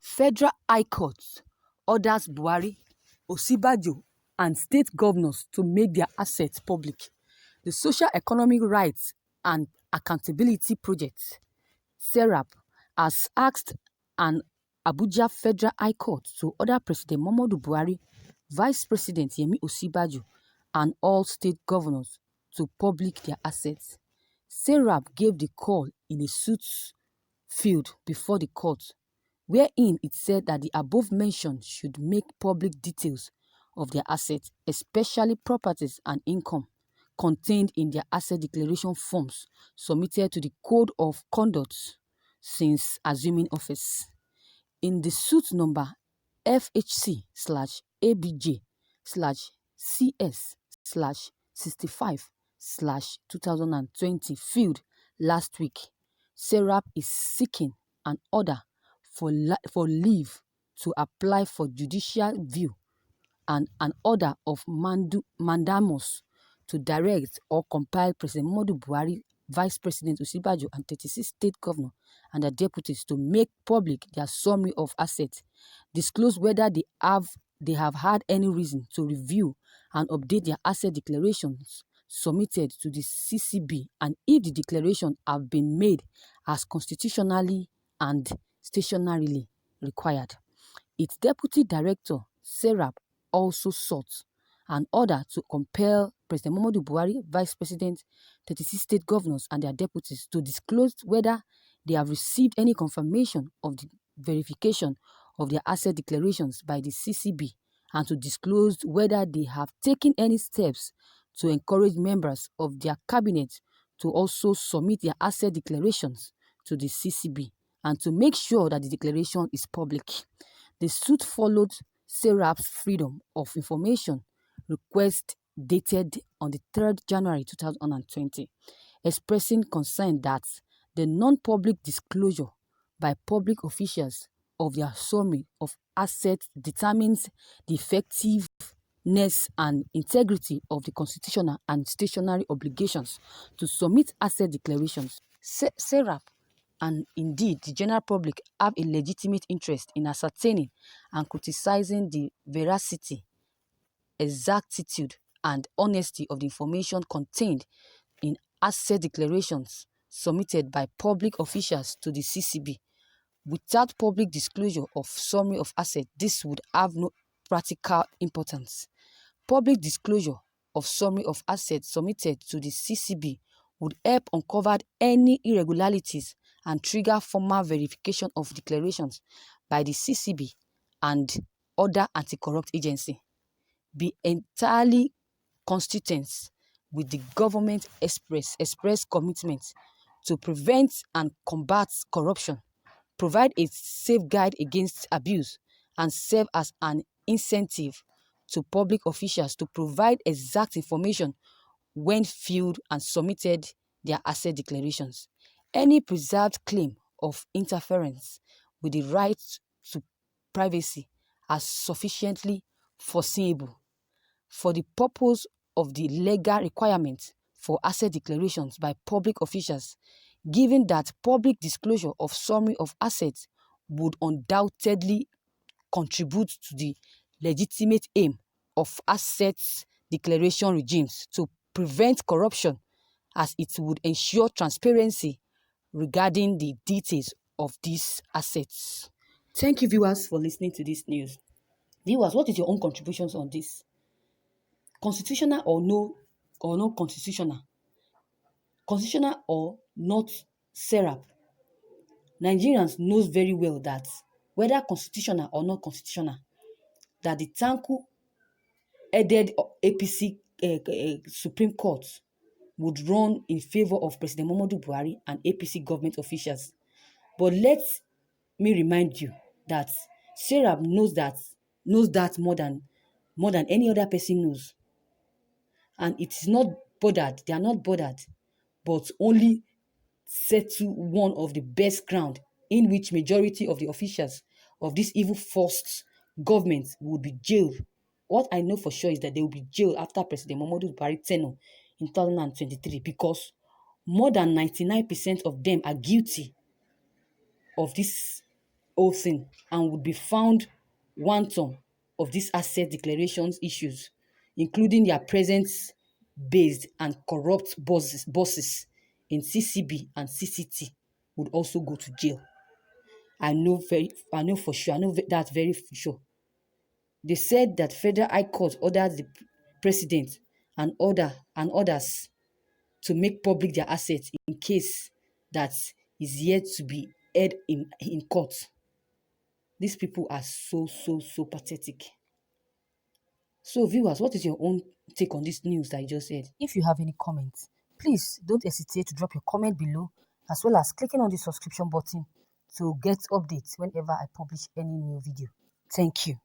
Federal High Court orders Buhari, Osinbajo, and state governors to make their assets public. The Social Economic Rights and Accountability Project, SERAP, has asked an Abuja Federal High Court to order President Muhammadu Buhari, Vice President Yemi Osinbajo, and all state governors to public their assets. SERAP gave the call in a suit filed before the court, wherein it said that the above-mentioned should make public details of their assets, especially properties and income, contained in their asset declaration forms submitted to the Code of Conduct since assuming office. In the suit number FHC/ABJ/CS/65/2020 filed last week, SERAP is seeking an order for leave to apply for judicial review and an order of mandamus to direct or compel President Muhammadu Buhari, Vice President Osinbajo, and 36 state governors and their deputies to make public their summary of assets, disclose whether they have had any reason to review and update their asset declarations submitted to the CCB, and if the declarations have been made as constitutionally and statutorily required. Its deputy director, SERAP, also sought an order to compel President Muhammadu Buhari, Vice President, 36 state governors and their deputies to disclose whether they have received any confirmation of the verification of their asset declarations by the CCB, and to disclose whether they have taken any steps to encourage members of their cabinet to also submit their asset declarations to the CCB, and to make sure that the declaration is public. The suit followed SERAP's Freedom of Information request dated on the 3rd January 2020, expressing concern that the non-public disclosure by public officials of their summary of assets determines the effectiveness and integrity of the constitutional and statutory obligations to submit asset declarations. SERAP and indeed the general public have a legitimate interest in ascertaining and criticizing the veracity, exactitude, and honesty of the information contained in asset declarations submitted by public officials to the CCB. Without public disclosure of summary of assets, this would have no practical importance. Public disclosure of summary of assets submitted to the CCB would help uncover any irregularities and trigger formal verification of declarations by the CCB and other anti-corrupt agencies. Be entirely consistent with the government's express commitment to prevent and combat corruption, provide a safeguard against abuse, and serve as an incentive to public officials to provide exact information when filed and submitted their asset declarations. Any preserved claim of interference with the right to privacy are sufficiently foreseeable for the purpose of the legal requirement for asset declarations by public officials, given that public disclosure of summary of assets would undoubtedly contribute to the legitimate aim of assets declaration regimes to prevent corruption, as it would ensure transparency regarding the details of these assets. Thank you, viewers, for listening to this news. Viewers, what is your own contributions on this? Constitutional or no constitutional? Constitutional or not SERAP? Nigerians knows very well that whether constitutional or not constitutional, that the Tanku-headed APC Supreme Court would run in favor of President Muhammadu Buhari and APC government officials. But let me remind you that SERAP knows that more than any other person knows. And it is not bothered, they are not bothered, but only settle one of the best ground in which majority of the officials of this evil forced government will be jailed. What I know for sure is that they will be jailed after President Muhammadu Buhari tenure in 2023, because more than 99% of them are guilty of this whole thing and would be found wanton of these asset declarations issues, including their presence-based and corrupt bosses in CCB and CCT would also go to jail. I know for sure, I know that very for sure. They said that Federal High Court ordered the president and others to make public their assets in case that is yet to be heard in court. These people are so pathetic. So viewers, what is your own take on this news that I just said? If you have any comments, please don't hesitate to drop your comment below, as well as clicking on the subscription button to get updates whenever I publish any new video. Thank you.